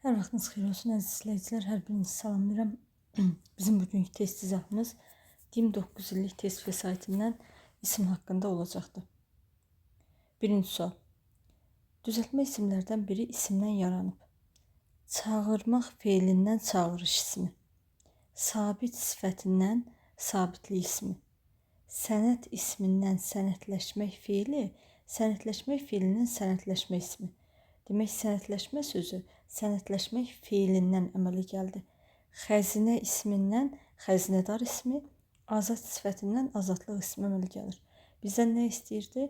Hər vaxtınız xeyir olsun əziz izləyicilər, hər birinizi salamlayıram. Bizim bugünkü test izahımız DİM 9 illik test vəsaitindən isim haqqında olacaqdır. Birinci sual. Düzəltmə isimlərdən biri isimdən yaranıb. Çağırmaq feilindən çağırış ismi. Sabit sifətindən sabitlik ismi. Sənət ismindən sənətləşmək feili, sənətləşmək feilindən sənətləşmə ismi. Demək, sənətləşmə sözü sənətləşmək feilindən əmələ gəldi. Xəzinə ismindən xəzinədar ismi, azad sifətindən azadlıq ismi əmələ gəlir. Bizdən nə istəyirdi?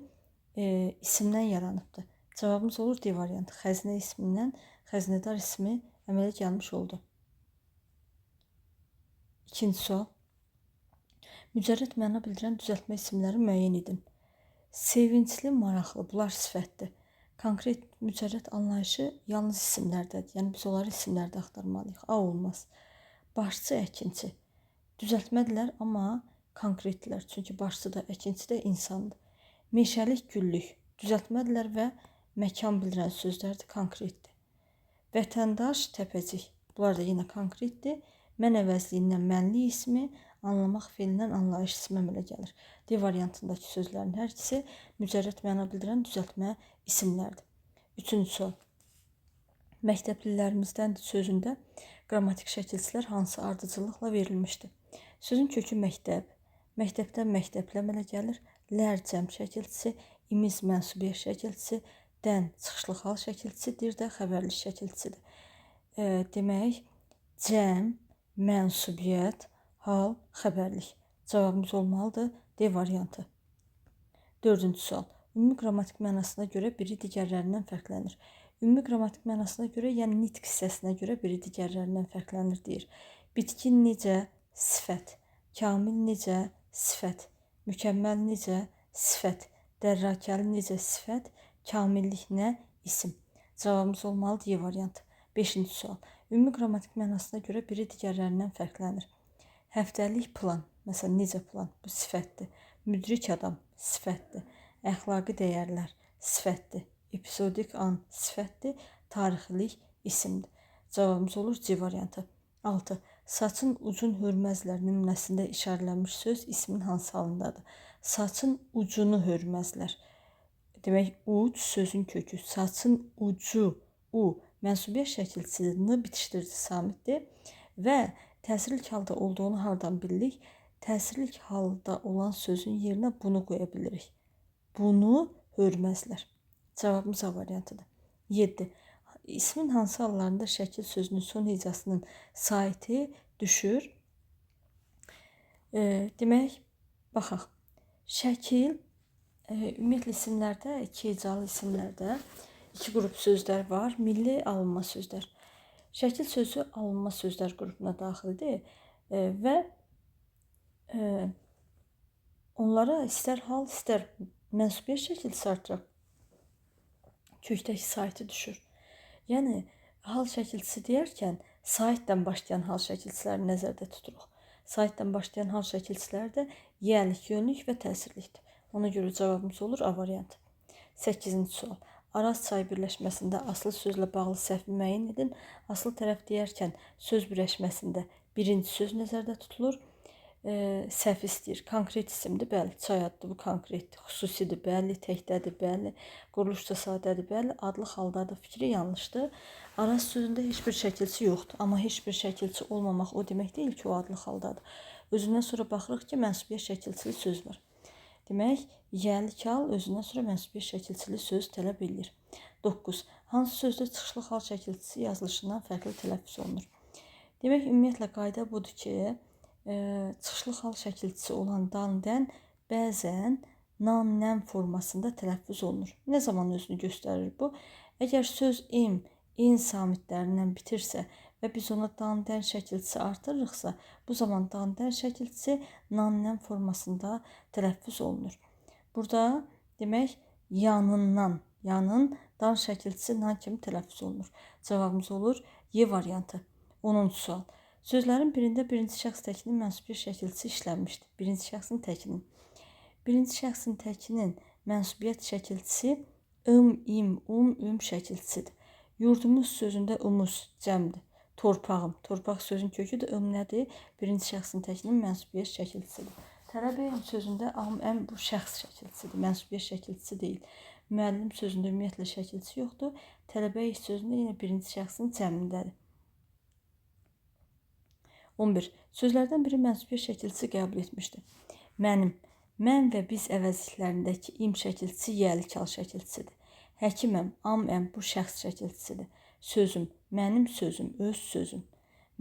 İsimdən yaranıbdır. Cavabımız olur D variantı. Xəzinə ismindən xəzinədar ismi əmələ gəlmiş oldu. İkinci sual. Mücərrəd məna bildirən düzəltmə isimləri müəyyən edin. Sevincli, maraqlı, bunlar sifətdir. Konkret mücərrəd anlayışı yalnız isimlərdədir. Yəni biz onları isimlərdə axtarmalıyıq. A olmaz. Başçı, əkinçi. Düzəltmədirlər, amma konkretdirlər. Çünki başçı da, əkinçi də insandır. Meşəlik, güllük. Düzəltmədirlər və məkan bildirən sözlərdir, konkretdir. Vətəndaş, təpəcik. Bunlar da yenə konkretdir. Mən əvəzliyindən mənlik ismi, anlamaq feilindən anlayış ismi əmələ gəlir. D variantındakı sözlərin hər ikisi mücərrəd məna bildirən düzəltmə isimlərdir. Üçüncü sual. Məktəblilərimizdən sözündə qrammatik şəkilçilər hansı ardıcıllıqla verilmişdir? Sözün kökü məktəb, məktəbdən məktəblə əmələ gəlir, lər cəm şəkilçisi, imiz mənsubiyyət şəkilçisi, dən çıxışlı hal şəkilçisi, dir də xəbərli şəkilçisidir. Demək, cəm, mənsubiyyət, hal, xəbərlik. Cavabımız olmalıdır D variantı. Dördüncü sual. Ümumi qrammatik mənasına görə biri digərlərindən fərqlənir. Ümumi qrammatik mənasına görə, yəni nitq hissəsinə görə biri digərlərindən fərqlənir deyir. Bitkin necə? Sifət. Kamil necə? Sifət. Mükəmməl necə? Sifət. Dərrakəli necə? Sifət. Kamillik nə? İsim. Cavabımız olmalı D variantı. Beşinci sual. Ümumi qrammatik mənasına görə biri digərlərindən fərqlənir. Həftəlik plan. Məsələn, necə plan? Bu sifətdir. Müdrik adam. Sifətdir. Əxlaqi dəyərlər. Sifətdir. Episodik an. Sifətdir. Tarixilik isimdir. Cavabımız olur C variantı. 6. Saçın ucun hörməzlər nümunəsində işarələnmiş söz ismin hansı halındadır? Saçın ucunu hörməzlər. Demək, uc sözün kökü. Saçın ucu, u, mənsubiyyət şəkilçisini bitişdirdi samitdir və təsirlik halda olduğunu hardan bilirik? Təsirlik halda olan sözün yerinə bunu qoya bilirik. Bunu hörməzlər. Cavabımız A variantıdır. 7. İsmin hansı hallarında şəkil sözünün son hecasının saiti düşür? Demək, baxaq. Şəkil, ümumiyyətlə isimlərdə, iki hecalı isimlərdə iki qrup sözlər var. Milli, alınma sözlər. Şəkil sözü alınma sözlər qrupuna daxildir və onlara istər hal, istər mənsubiyyət şəkilçisi artıraq, kökdəki saiti düşür. Yəni, hal şəkilçisi deyərkən, saitdən başlayan hal şəkilçiləri nəzərdə tuturuq. Saitdən başlayan hal şəkilçiləri də yiyəlik, yönlük və təsirlikdir. Ona görə cavabımız olur A variantı. 8-ci sual. Araz çay birləşməsində asıl sözlə bağlı səhvi müəyyən edin. Asıl tərəf deyərkən söz birləşməsində birinci söz nəzərdə tutulur. Səhv istəyir. Konkret isimdir, bəli. Çay addır, bu konkretdir. Xüsusidir, bəli. Təkdədir, bəli. Quruluşda sadədir, bəli. Adlı xaldadır, fikri yanlışdır. Araz sözündə heç bir şəkilçi yoxdur. Amma heç bir şəkilçi olmamaq o demək deyil ki, o adlı xaldadır. Özündən sonra baxırıq ki, mənsubiyyət şəkilçili söz var. Demək, yiyəlik hal özündən sonra mənsubiyyət şəkilçili söz tələb edir. 9. Hansı sözdə çıxışlı hal şəkilçisi yazılışından fərqli tələffüz olunur? Demək, ümumiyyətlə qayda budur ki, çıxışlı hal şəkilçisi olan dan, dən bəzən nan, nəm formasında tələffüz olunur. Nə zaman özünü göstərir bu? Əgər söz in samitlərindən bitirsə və biz ona dan, dən şəkilçisi artırırıqsa, bu zaman dan, dən şəkilçisi nan, nəm formasında tələffüz olunur. Burada demək, yanından, yanın, dan şəkilçisi nan kimi tələffüz olunur. Cavabımız olur Y variantı. 10-cu sual. Sözlərin birində birinci şəxs təkinin mənsubiyyət şəkilçisi işlənmişdir. Birinci şəxsin təkinin. Birinci şəxsin təkinin mənsubiyyət şəkilçisi im, üm şəkilçisidir. Yurdumuz sözündə umuz cəmdir. Torpağım. Torpaq sözün köküdür. Nədir? Birinci şəxsin təkinin mənsubiyyət şəkilçisidir. Tələbəyəm sözündə əm bu şəxs şəkilçisidir. Mənsubiyyət şəkilçisi deyil. Müəllim sözündə ümumiyyətlə şəkilçisi yoxdur. Tələbəy sözündə yenə birinci şəxsin cəmindədir. 11. Sözlərdən biri mənsubiyyət şəkilçisi qəbul etmişdir. Mənim, mən və biz əvəzliklərindəki im şəkilçisi yəlikal şəkilçisidir. Həkiməm, am-əm bu şəxs şəkilçisidir. Sözüm, mənim sözüm, öz sözüm.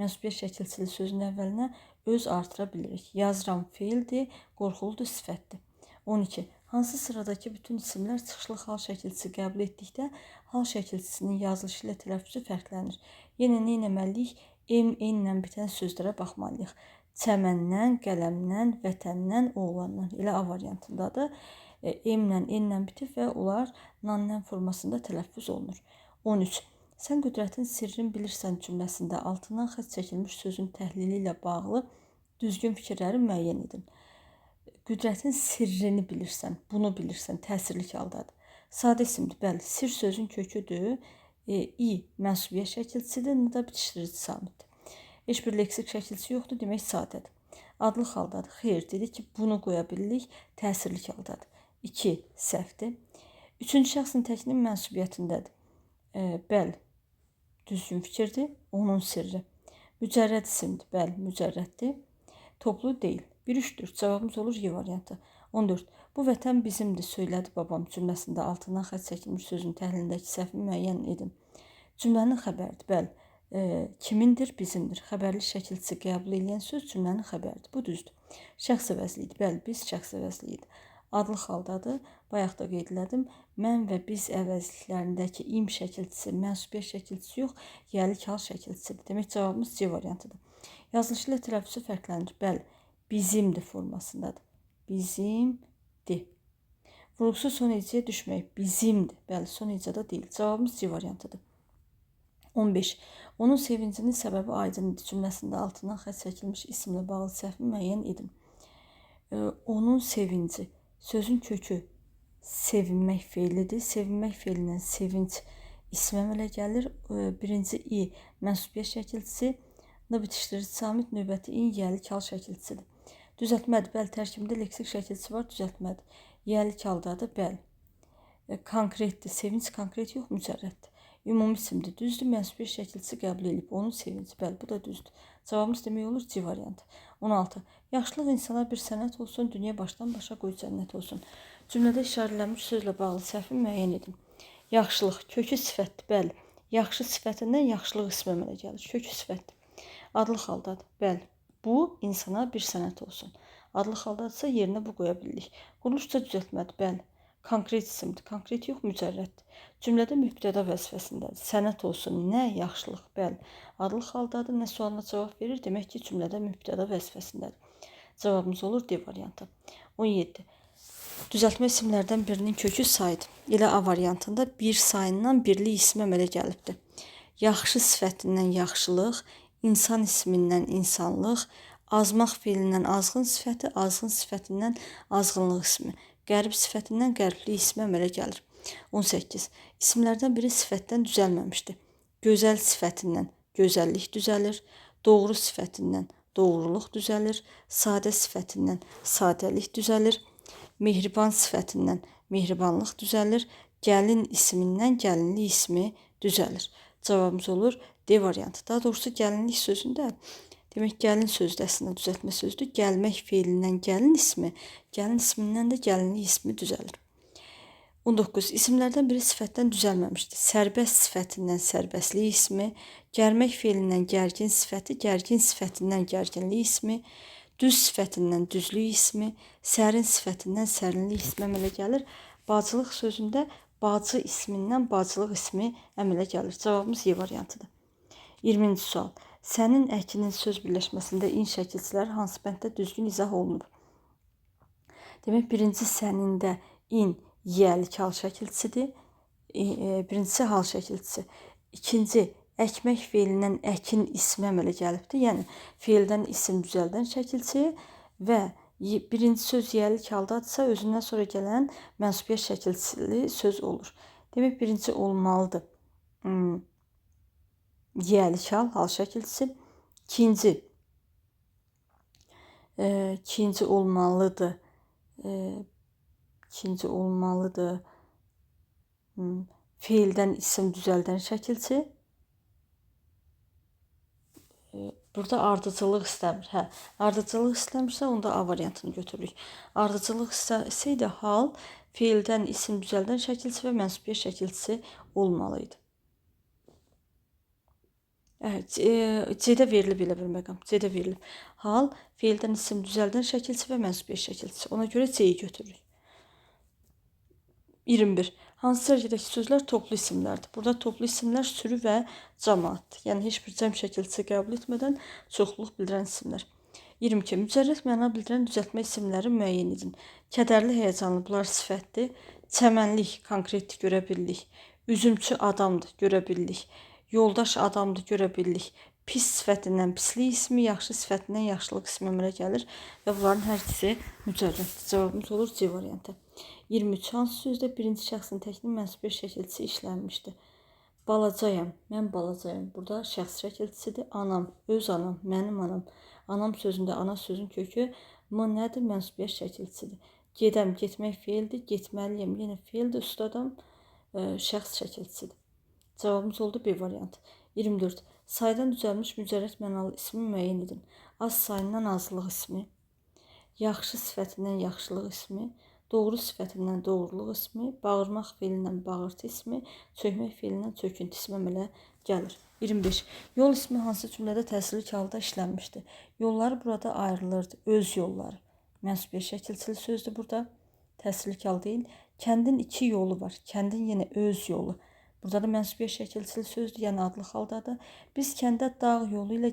Mənsubiyyət şəkilçili sözün əvvəlinə öz artıra bilirik. Yazıram feildir, qorxuludur sifətdir. 12. Hansı sıradakı bütün isimlər çıxışlı hal şəkilçisi qəbul etdikdə hal şəkilçisinin yazılışı ilə tələffüzü fərqlənir. Yenə nə etməliyik? Enlə bitən sözlərə baxmalıyıq. Çəməndən, qələmdən, vətəndən, oğlandan ilə A variantındadır. Enlə bitir və onlar nan-nən formasında tələffüz olunur. 13. Sən qüdrətin sirrini bilirsən cümləsində altından xətt çəkilmiş sözün təhlili ilə bağlı düzgün fikirləri müəyyən edin. Qüdrətin sirrini bilirsən, bunu bilirsən, təsirlik haldadır. Sadə isimdir, bəli, sir sözün köküdür. İ mənsubiyyət şəkilçisidir, da bitişdirici samitdir. Heç bir leksik şəkilçisi yoxdur, demək sadədir. Adlıq haldadır. Xeyr, dedik ki, bunu qoya bilirik, təsirlik haldadır. 2 səhvdir. Üçüncü şəxsin təkinin mənsubiyyətindədir. Bəli, düzgün fikirdir, onun sirri. Mücərrəd isimdir, bəli, mücərrəddir. Toplu deyil. 1-3-4 cavabımız olur Y variantı. 14. Bu vətən bizimdir, söylədi babam cümləsində altından xətt çəkilmiş sözün təhlilindəki səhvi müəyyən edin. Cümlənin xəbəridir, bəli. Kimindir? Bizimdir. Xəbərli şəkilçisi qəbul edən söz cümlənin xəbəridir. Bu düzdür. Şəxs əvəzliyidir, bəli, biz şəxs əvəzliyidir. Adlıq haldadır. Bayaq da qeyd elədim. Mən və biz əvəzliklərindəki im şəkilçisi, mənsubiyyət şəkilçisi yox, yəlik hal şəkilçisidir. Demək cavabımız C variantıdır. Yazılışı ilə tələffüzü fərqlənir. Bəli, bizimdir formasındadır. Bizimdir. Vurğusuz son hecəyə düşmək. Bizimdir. Bəli, son hecədə deyil. Cavabımız C variantıdır. 15. Onun sevincinin səbəbi aydındır cümləsində altından xətt çəkilmiş isimlə bağlı səhvi müəyyən edin. Onun sevinci. Sözün kökü sevinmək feilidir. Sevinmək feilindən sevinç ismə əmələ gəlir. Birinci I mənsubiyyət şəkilçisi, bitişdirici samit, növbəti in yəlik hal şəkilçisidir. Düzəltmədir. Bəli, tərkibində leksik şəkilçisi var, düzəltmədir. Yəlik haldadır, bəli. Konkretdir. Sevinç konkret yox, mücərrəddir. Ümumi isimdir, düzdür. Mənsubiyyət şəkilçisi qəbul edib. Onun sevinci, bəli, bu da düzdür. Cavabımız demək olur C variantı. 16. Yaxşılıq insana bir sənət olsun, dünya başdan başa qoy cənnət olsun. Cümlədə işarələnmiş sözlə bağlı səhvi müəyyən edin. Yaxşılıq, kökü sifətdir, bəli. Yaxşı sifətindən yaxşılıq ismi əmələ gəlir. Kökü sifətdir. Adlıq haldadır, bəli. Bu insana bir sənət olsun. Adlıq haldadırsa yerinə bu qoya bilirik. Quruluşca düzəltmədir, bəli. Konkret isimdir. Konkret yox, mücərrəddir. Cümlədə mübtəda vəzifəsindədir. Sənət olsun, nə? Yaxşılıq, bəli. Adlıq haldadır, nə sualına cavab verir? Demək ki, cümlədə mübtəda vəzifəsindədir. Cavabımız olur D variantı. 17. Düzəltmə isimlərdən birinin kökü saydır. Elə A variantında bir sayından birli ismi əmələ gəlibdir. Yaxşı sifətindən yaxşılıq, insan ismindən insanlıq, azmaq feilindən azğın sifəti, azğın sifətindən azğınlıq ismi. Qərib sifətindən qərbli ismi əmələ gəlir. 18. İsimlərdən biri sifətdən düzəlməmişdir. Gözəl sifətindən gözəllik düzəlir, doğru sifətindən doğruluq düzəlir, sadə sifətindən sadəlik düzəlir, mehriban sifətindən mehribanlıq düzəlir, gəlin ismindən gəlinlik ismi düzəlir. Cavabımız olur D variantı. Daha doğrusu gəlinlik sözündə demək, gəlin sözü də əslində düzəltmə sözdür. Gəlmək feilindən gəlin ismi, gəlin ismindən də gəlinlik ismi düzəlir. 19. İsimlərdən biri sifətdən düzəlməmişdir. Sərbəst sifətindən sərbəstlik ismi, gərmək feilindən gərgin sifəti, gərgin sifətindən gərginlik ismi, düz sifətindən düzlük ismi, sərin sifətindən sərinlik ismi əmələ gəlir. Bacılıq sözündə bacı ismindən bacılıq ismi əmələ gəlir. Cavabımız Y variantıdır. 20-ci sual. Sənin əkinin söz birləşməsində in şəkilçiləri hansı bənddə düzgün izah olunub? Demək, birinci sənində in yəlik hal şəkilçisidir. Birincisi hal şəkilçisi. İkinci əkmək feilindən əkin ismi əmələ gəlibdir. Yəni, feildən isim düzəldən şəkilçi və birinci söz yəlik haldadırsa, özündən sonra gələn mənsubiyyət şəkilçili söz olur. Demək, birinci olmalıdır. Yiyəlik hal şəkilçisi. İkinci olmalıdır. İkinci olmalıdır. Feildən isim düzəldən şəkilçi. Burada ardıcıllıq istəmir. Hə, ardıcıllıq istəmirsə onda A variantını götürürük. Ardıcıllıq istəsəydi hal, feildən isim düzəldən şəkilçi və mənsubiyyət şəkilçisi olmalıydı. C-də verilib elə bir məqam. C-də verilib. Hal, feildən isim düzəldən şəkilçi və mənsubiyyət şəkilçisi. Ona görə C-yi götürürük. 21. Hansı sərgidəki sözlər toplu isimlərdir? Burada toplu isimlər sürü və cəmaatdır. Yəni, heç bir cəm şəkilçisi qəbul etmədən çoxluq bildirən isimlər. 22. Mücərrəd məna bildirən düzəltmə isimləri müəyyən edin. Kədərli, həyəcanlı, bunlar sifətdir. Çəmənlik, konkretdir, görə bildik. Üzümçü adamdır, görə bildik. Yoldaş adamdır, görə bildik. Pis sifətindən pislik ismi, yaxşı sifətindən yaxşılıq ismi əmələ gəlir və bunların hər ikisi mücərrəddir. Cavabımız olur C variantı. 23. Hansı sözdə birinci şəxsin təkinin mənsubiyyət şəkilçisi işlənmişdir? Balacayam, mən balacayam. Burada şəxs şəkilçisidir. Anam, öz anam, mənim anam. Anam sözündə ana sözün kökü m nədir? Mənsubiyyət şəkilçisidir. Gedəm, getmək feildir. Getməliyəm, yenə feildir. Ustadam, şəxs şəkilçisidir. Cavabımız oldu B variantı. 24. Saydan düzəlmiş mücərrəd mənalı ismi müəyyən edin. Az sayından azlıq ismi, yaxşı sifətindən yaxşılıq ismi, doğru sifətindən doğruluq ismi, bağırmaq feilindən bağırtı ismi, çökmək feilindən çöküntü ismi əmələ gəlir. 25. Yol ismi hansı cümlədə təsirlik halda işlənmişdir? Yolları burada ayrılırdı. Öz yolları. Mənsubiyyət şəkilçili sözdür burada. Təsirlik hal deyil. Kəndin 2 yolu var. Kəndin yenə öz yolu. Burada da mənsubiyyət şəkilçili sözdür, yəni adlı haldadır. Biz kəndə dağ yolu ilə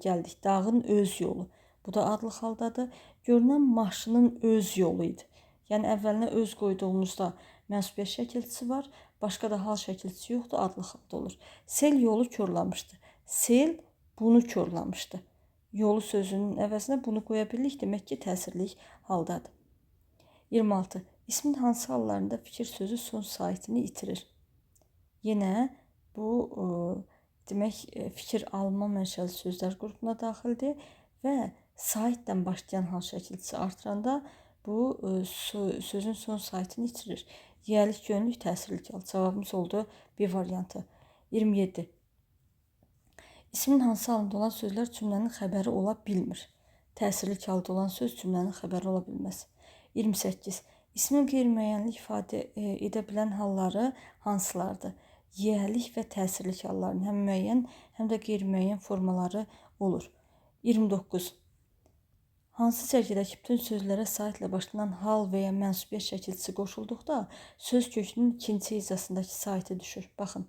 gəldik. Dağın öz yolu. Bu da adlı haldadır. Görünən maşının öz yolu idi. Yəni əvvəlinə öz qoyduğumuzda mənsubiyyət şəkilçisi var. Başqa da hal şəkilçisi yoxdur, adlı halda olur. Sel yolu korlamışdı. Sel bunu korlamışdı. Yolu sözünün əvəzinə bunu qoya bilirik. Demək ki, təsirlik haldadır. 26. İsmin hansı hallarında fikir sözü son saitini itirir? Yenə bu demək fikir alma mənşəli sözlər qrupuna daxildir və saitdən başlayan hal şəkilçisi artıranda bu sözün son saitini itirir. Yiyəlik, yönlük, təsirlik hal. Cavabımız oldu B variantı. 27. İsmin hansı halında olan sözlər cümlənin xəbəri ola bilmir? Təsirlik halda olan söz cümlənin xəbəri ola bilməz. 28. İsmin qeyri-müəyyənlik ifadə edə bilən halları hansılardır? Yiyəlik və təsirlik hallarının həm müəyyən, həm də qeyri-müəyyən formaları olur. 29. Hansı sərgidəki bütün sözlərə saitlə başlanan hal və ya mənsubiyyət şəkilçisi qoşulduqda söz kökünün ikinci hecasındakı saiti düşür. Baxın,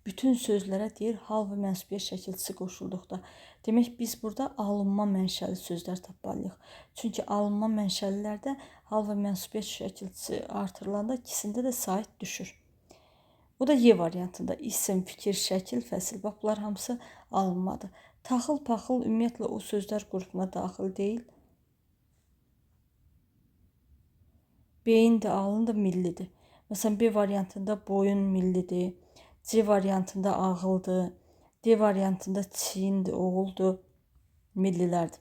bütün sözlərə deyir hal və mənsubiyyət şəkilçisi qoşulduqda. Demək, biz burada alınma mənşəli sözlər tapmalıyıq. Çünki alınma mənşəlilərdə hal və mənsubiyyət şəkilçisi artırılanda ikisində də sait düşür. Bu da Y variantında isim, fikir, şəkil, fəsil. Bax, bunlar hamısı alınmadı. Taxıl, paxıl ümumiyyətlə o sözlər qrupuna daxil deyil. Beyindir, alındır, millidir. Məsələn, B variantında boyun millidir. C variantında ağıldır. D variantında çiyindir, oğuldur, millilərdir.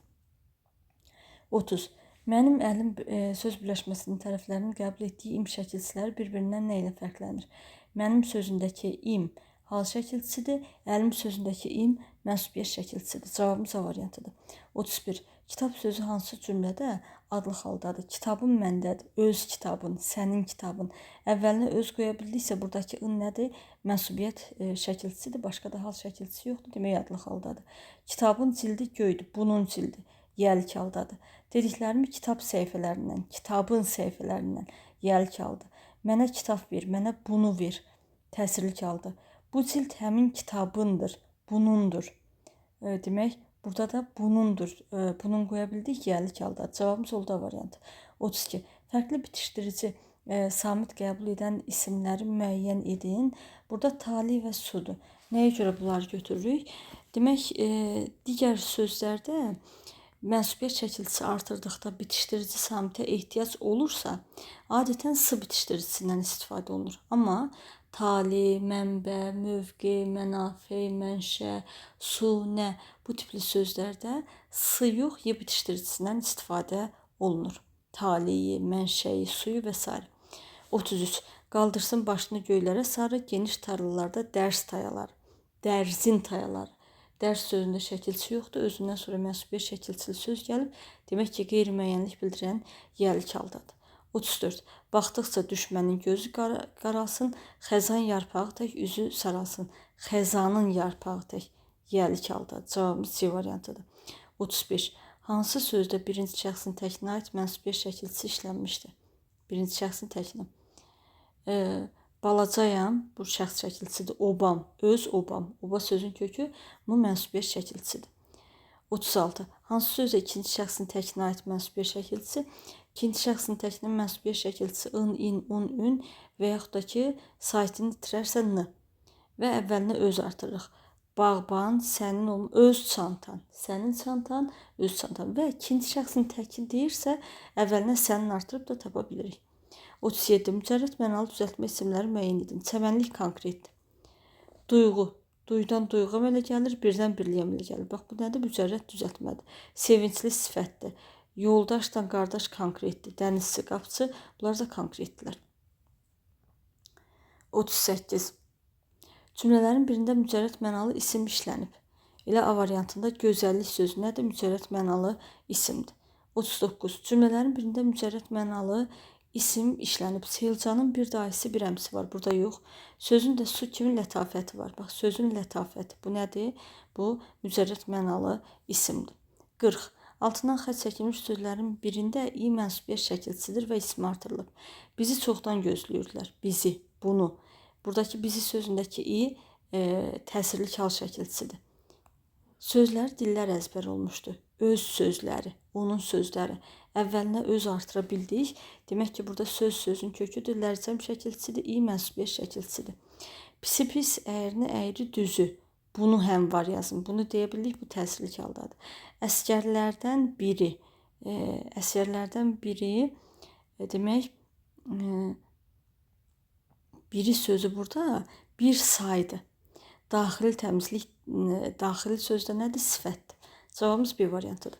30. Mənim əlim söz birləşməsinin tərəflərinin qəbul etdiyi im şəkilçiləri bir-birindən nə ilə fərqlənir? Mənim sözündəki im hal şəkilçisidir, əlim sözündəki im mənsubiyyət şəkilçisidir. Cavabımız A variantıdır. 31. Kitab sözü hansı cümlədə adlı haldadır? Kitabın məndədir, öz kitabın, sənin kitabın. Əvvəlinə öz qoya bildiksə, buradakı ın nədir? Mənsubiyyət şəkilçisidir, başqa da hal şəkilçisi yoxdur, demək adlı haldadır. Kitabın cildi göydür, bunun cildi yiyəlik haldadır. Dediklərimi kitab səhifələrindən, kitabın səhifələrindən yiyəlik haldır. Mənə kitab ver, mənə bunu ver. Təsirlik haldır. Bu cild həmin kitabındır, bunundur. Demək, burada da bunundur. Bunun qoya bildik, yiyəlik halda. Cavabımız oldu A variantı. 32. Fərqli bitişdirici samit qəbul edən isimləri müəyyən edin. Burada tali və sudur. Nəyə görə bunları götürürük? Demək, digər sözlərdə mənsubiyyət şəkilçisi artırdıqda bitişdirici samitə ehtiyac olursa, adətən s bitişdiricisindən istifadə olunur. Amma Tali, mənbə, mövqe, mənafe, mənşə, su, nə bu tipli sözlərdə sı yox, y bitişdiricisindən istifadə olunur. Taliyi, mənşəyi, suyu və s. 33. Qaldırsın başını göylərə sarı geniş tarlalarda dərs tayalar. Dərzin tayalar. Dərs sözündə şəkilçi yoxdur. Özündən sonra mənsubiyyət şəkilçili söz gəlib. Demək ki, qeyri-müəyyənlik bildirən yəlik haldadır. 34. Baxdıqca düşmənin gözü qaralsın, xəzan yarpağı tək üzü saralsın. Xəzanın yarpağı tək yəlik haldadır. Cavabımız C variantıdır. 35. Hansı sözdə birinci şəxsin təkinə aid mənsubiyyət şəkilçisi işlənmişdir? Birinci şəxsin təkinə. Balacayam, bu şəxs şəkilçisidir. Obam, öz obam. Oba sözün kökü bu mənsubiyyət şəkilçisidir. 36. Hansı sözdə ikinci şəxsin təkinə aid mənsubiyyət şəkilçisi? İkinci şəxsin təkinin mənsubiyyət şəkilçisi ın, in, un, ün və yaxud da ki, saitini itirərsə n və əvvəlinə öz artırırıq. Bağban, sənin olma, öz çantan, sənin çantan, öz çantan və ikinci şəxsin təki deyirsə, əvvəlinə sənin artırıb da tapa bilirik. 37. Mücərrəd mənalı düzəltmə isimləri müəyyən edin. Çəmənlik konkretdir. Duyğu, duyudan duyğu əmələ gəlir, birdən birliyə əmələ gəlir. Bax, bu nədir? Mücərrəd düzəltmədir. Sevincli sifətdir. Yoldaşdan qardaş konkretdir. Dənizçi, qapçı, bunlar da konkretdirlər. 38. Cümlələrin birində mücərrəd mənalı isim işlənib. Elə A variantında gözəllik sözü nədir? Mücərrəd mənalı isimdir. 39. Cümlələrin birində mücərrəd mənalı isim işlənib. Selcanın bir dayısı, bir əmsi var. Burada yox. Sözün də su kimi lətafəti var. Bax, sözün lətafəti. Bu nədir? Bu mücərrəd mənalı isimdir. 40. Altından xətt çəkilmiş sözlərin birində i mənsubiyyət şəkilçisidir və ismi artırılıb. Bizi çoxdan gözləyirdilər. Bizi, bunu. Buradakı bizi sözündəki i təsirli hal şəkilçisidir. Sözlər dillər əzbər olmuşdu. Öz sözləri, onun sözləri. Əvvəlinə öz artıra bildik. Demək ki, burada söz sözün köküdür. Lərcəm şəkilçisidir, i mənsubiyyət şəkilçisidir. Pisi pis, əyrini əyri düzü. Bunu həm var yazın. Bunu deyə bildik, bu təsirli haldadır. Əsgərlərdən biri. Əsgərlərdən biri demək biri sözü burada bir saydı. Daxili təmizlik, daxili sözdə nədir? Sifətdir. Cavabımız B variantıdır.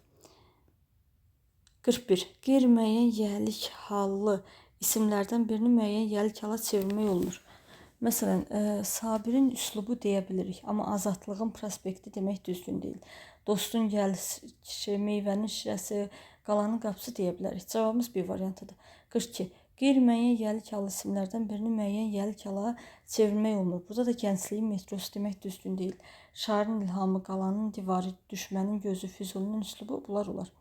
41. Qeyri-müəyyən yəlik hallı isimlərdən birini müəyyən yəlik hala çevirmək olunur. Məsələn, Sabirin üslubu deyə bilirik, amma Azadlığın prospekti demək düzgün deyil. Dostun gəlişi, meyvənin şirəsi, qalanın qapısı deyə bilərik. Cavabımız B variantıdır. 42. Qeyri-müəyyən yəlik hallı isimlərdən birini müəyyən yəlik hala çevirmək olunur. Burada da gəncliyin metrosu demək düzgün deyil. Şairin ilhamı, qalanın divarı, düşmənin gözü, Füzulinin üslubu bunlar olar.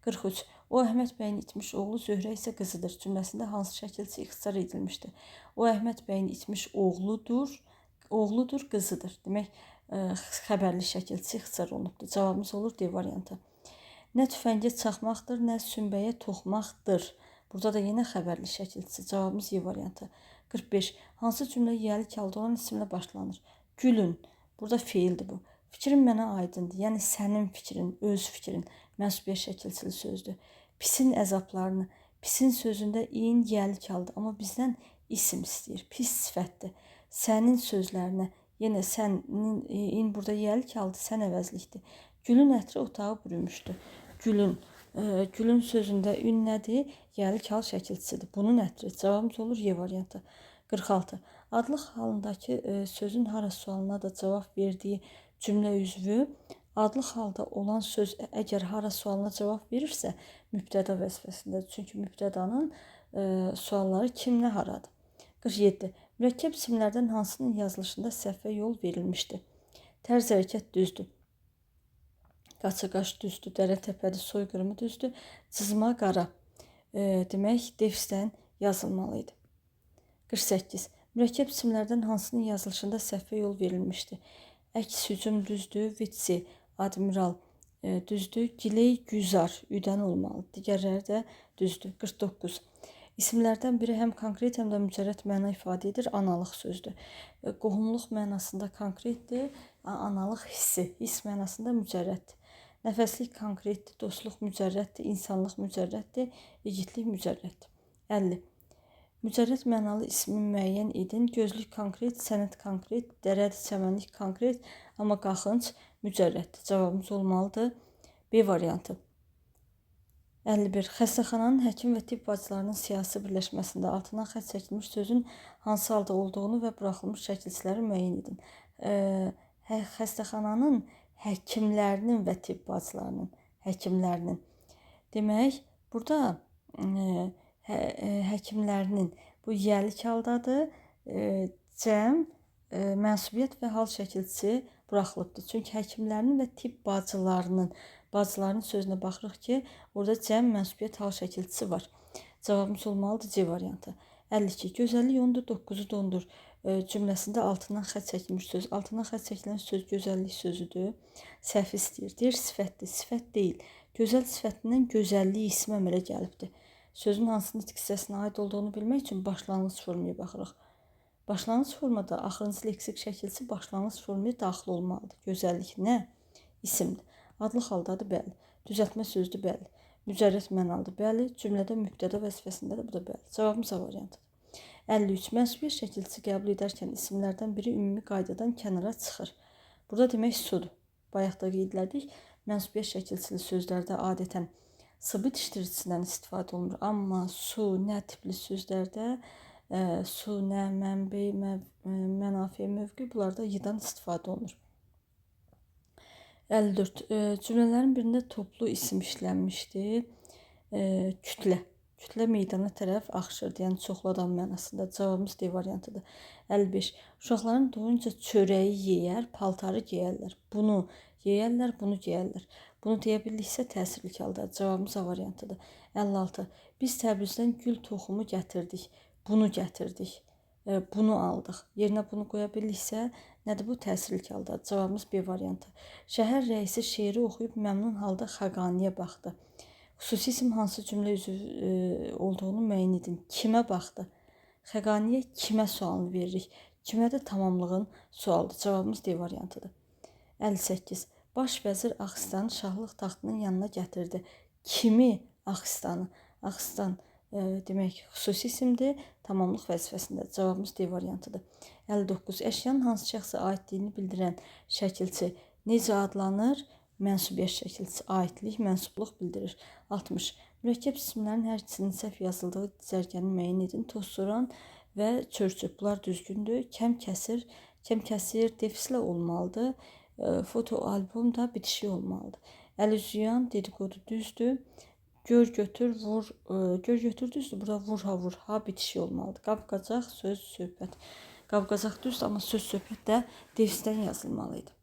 43. O Əhməd bəyin itmiş oğlu, Zöhrə isə qızıdır. Cümləsində hansı şəkilçi ixtisar edilmişdir? O Əhməd bəyin itmiş oğludur, qızıdır. Demək, xəbərli şəkilçi ixtisar olunubdur. Cavabımız olur D variantı. Nə tüfəngə çaxmaqdır, nə sümbəyə toxmaqdır. Burada da yenə xəbərli şəkilçisi. Cavabımız Y variantı. 45. Hansı cümlə yəlik halda olan isimlə başlanır? Gülün. Burada feildir bu. Fikrin mənə aydındır. Yəni sənin fikrin, öz fikrin. Mənsubiyyət şəkilçili sözdür. Pisin əzablarını. Pisin sözündə in yəlik halda. Amma bizdən isim istəyir. Pis sifətdir. Sənin sözlərinə. Yenə sənin in burada yəlik halda, sən əvəzlikdir. Gülün ətri otağı bürümüşdü. Gülün sözündə ün nədir? Yəlik hal şəkilçisidir. Bunun ətri. Cavabımız olur Y variantı. 46. Adlıq halındakı sözün hara sualına da cavab verdiyi cümlə üzvü adlıq halda olan söz əgər hara sualına cavab verirsə mübtəda vəzifəsindədir. Çünki mübtədanın sualları kim nə haradır? 47. Mürəkkəb isimlərdən hansının yazılışında səhvə yol verilmişdir? Tərz hərəkət düzdür. Qaçaqaş düzdür. Dərə təpədir. Soyqırımı düzdür. Cızma qara. Demək, defisdən yazılmalıydı. 48. Mürəkkəb isimlərdən hansının yazılışında səhvə yol verilmişdir? Əks hücum düzdür. Vitsi, admiral düzdür. Giley, güzar, üdən olmalı. Digərləri də düzdür. 49. İsimlərdən biri həm konkret, həm də mücərrəd məna ifadə edir. Analıq sözdür. Qohumluq mənasında konkretdir. Analıq hissi, hiss mənasında mücərrəddir. Nəfəslik konkretdir. Dostluq mücərrəddir. İnsanlıq mücərrəddir. İgidlik mücərrəddir. 50. Mücərrəd mənalı ismin müəyyən edin. Gözlük konkret, sənət konkret, dərəd, çəmənlik konkret, amma qaxınc mücərrəddir. Cavabımız olmalıdır B variantı. 51. Xəstəxananın həkim və tibb bacılarının siyasi birləşməsində altından xətt çəkilmiş sözün hansı halda olduğunu və buraxılmış şəkilçiləri müəyyən edin. Xəstəxananın həkimlərinin və tibb bacılarının, həkimlərinin. Demək, burada həkimlərinin bu yəlik haldadır. Cəm, mənsubiyyət və hal şəkilçisi buraxılıbdır. Çünki həkimlərinin və tibb bacılarının sözünə baxırıq ki, orada cəm, mənsubiyyət, hal şəkilçisi var. Cavabımız olmalıdır C variantı. 52. Gözəllik ondur, 9-u dondur cümləsində altından xətt çəkilmiş söz. Altından xətt çəkilən söz gözəllik sözüdür. Səhv istəyir. Deyir sifətdir. Sifət deyil. Gözəl sifətindən gözəllik ismi əmələ gəlibdir. Sözün hansı nitq hissəsinə aid olduğunu bilmək üçün başlanğıc formaya baxırıq. Başlanğıc formada axırıncı leksik şəkilçisi başlanğıc formaya daxil olmalıdır. Gözəllik nə? İsimdir. Adlı haldadır, bəli. Düzəltmə sözdür, bəli. Mücərrəd mənalıdır, bəli. Cümlədə mübtəda vəzifəsində də bu da bəli. Cavabımız A variantıdır. 53. Mənsubiyyət şəkilçisi qəbul edərkən isimlərdən biri ümumi qaydadan kənara çıxır. Burada demək sudur. Bayaq da qeyd etdik. Mənsubiyyət şəkilçili sözlərdə adətən sıbit iştiricisindən istifadə olunur. Amma su, nə tipli sözlərdə su, nə, mənbə, mənafi, mövqi bunlarda y-dan istifadə olunur. 54. Cümlələrin birində toplu isim işlənmişdir. Kütlə. Kütlə meydana tərəf axışır, yəni çoxlu adam mənasında. Cavabımız D variantıdır. 55. Uşaqların doyunca çörəyi yeyər, paltarı geyərlər. Bunu yeyərlər, bunu geyərlər. Bunu deyə biliriksə təsirli haldadır. Cavabımız A variantıdır. 56. Biz Təbrizdən gül toxumu gətirdik. Bunu gətirdik. Bunu aldıq. Yerinə bunu qoya biliriksə, nədir bu? Təsirli haldadır. Cavabımız B variantı. Şəhər rəisi şeiri oxuyub məmnun halda Xəqaniyə baxdı. Xüsusi isim hansı cümlə üzvü olduğunu müəyyən edin. Kimə baxdı? Xəqaniyə kimə sualını veririk. Kimə də tamamlığın sualıdır. Cavabımız D variantıdır. 58. Baş vəzir Axsistanı şahlıq taxtının yanına gətirdi. Kimi Axsistanı? Axsistan demək xüsusi isimdir, tamamlıq vəzifəsində. Cavabımız D variantıdır. 59. Əşyanın hansı şəxsə aidliyini bildirən şəkilçi necə adlanır? Mənsubiyyət şəkilçisi aidlik, mənsublıq bildirir. 60. Mürəkkəb cisimlərin hər ikisinin səhv yazıldığı dizərgəni müəyyən edin. Tozsoran və çörçüp. Bunlar düzgündür. Kəm kəsir, defislə olmalıdır. Fotoalbom da bitişik olmalıdır. Əlüzyan, dedikodu düzdür. Gör götür, vur, gör götür düzdür. Burada vur ha bitişik olmalıdır. Qab-qacaq, söz, söhbət. Qab-qacaq düzdür, amma söz, söhbət də defisdən yazılmalıydı.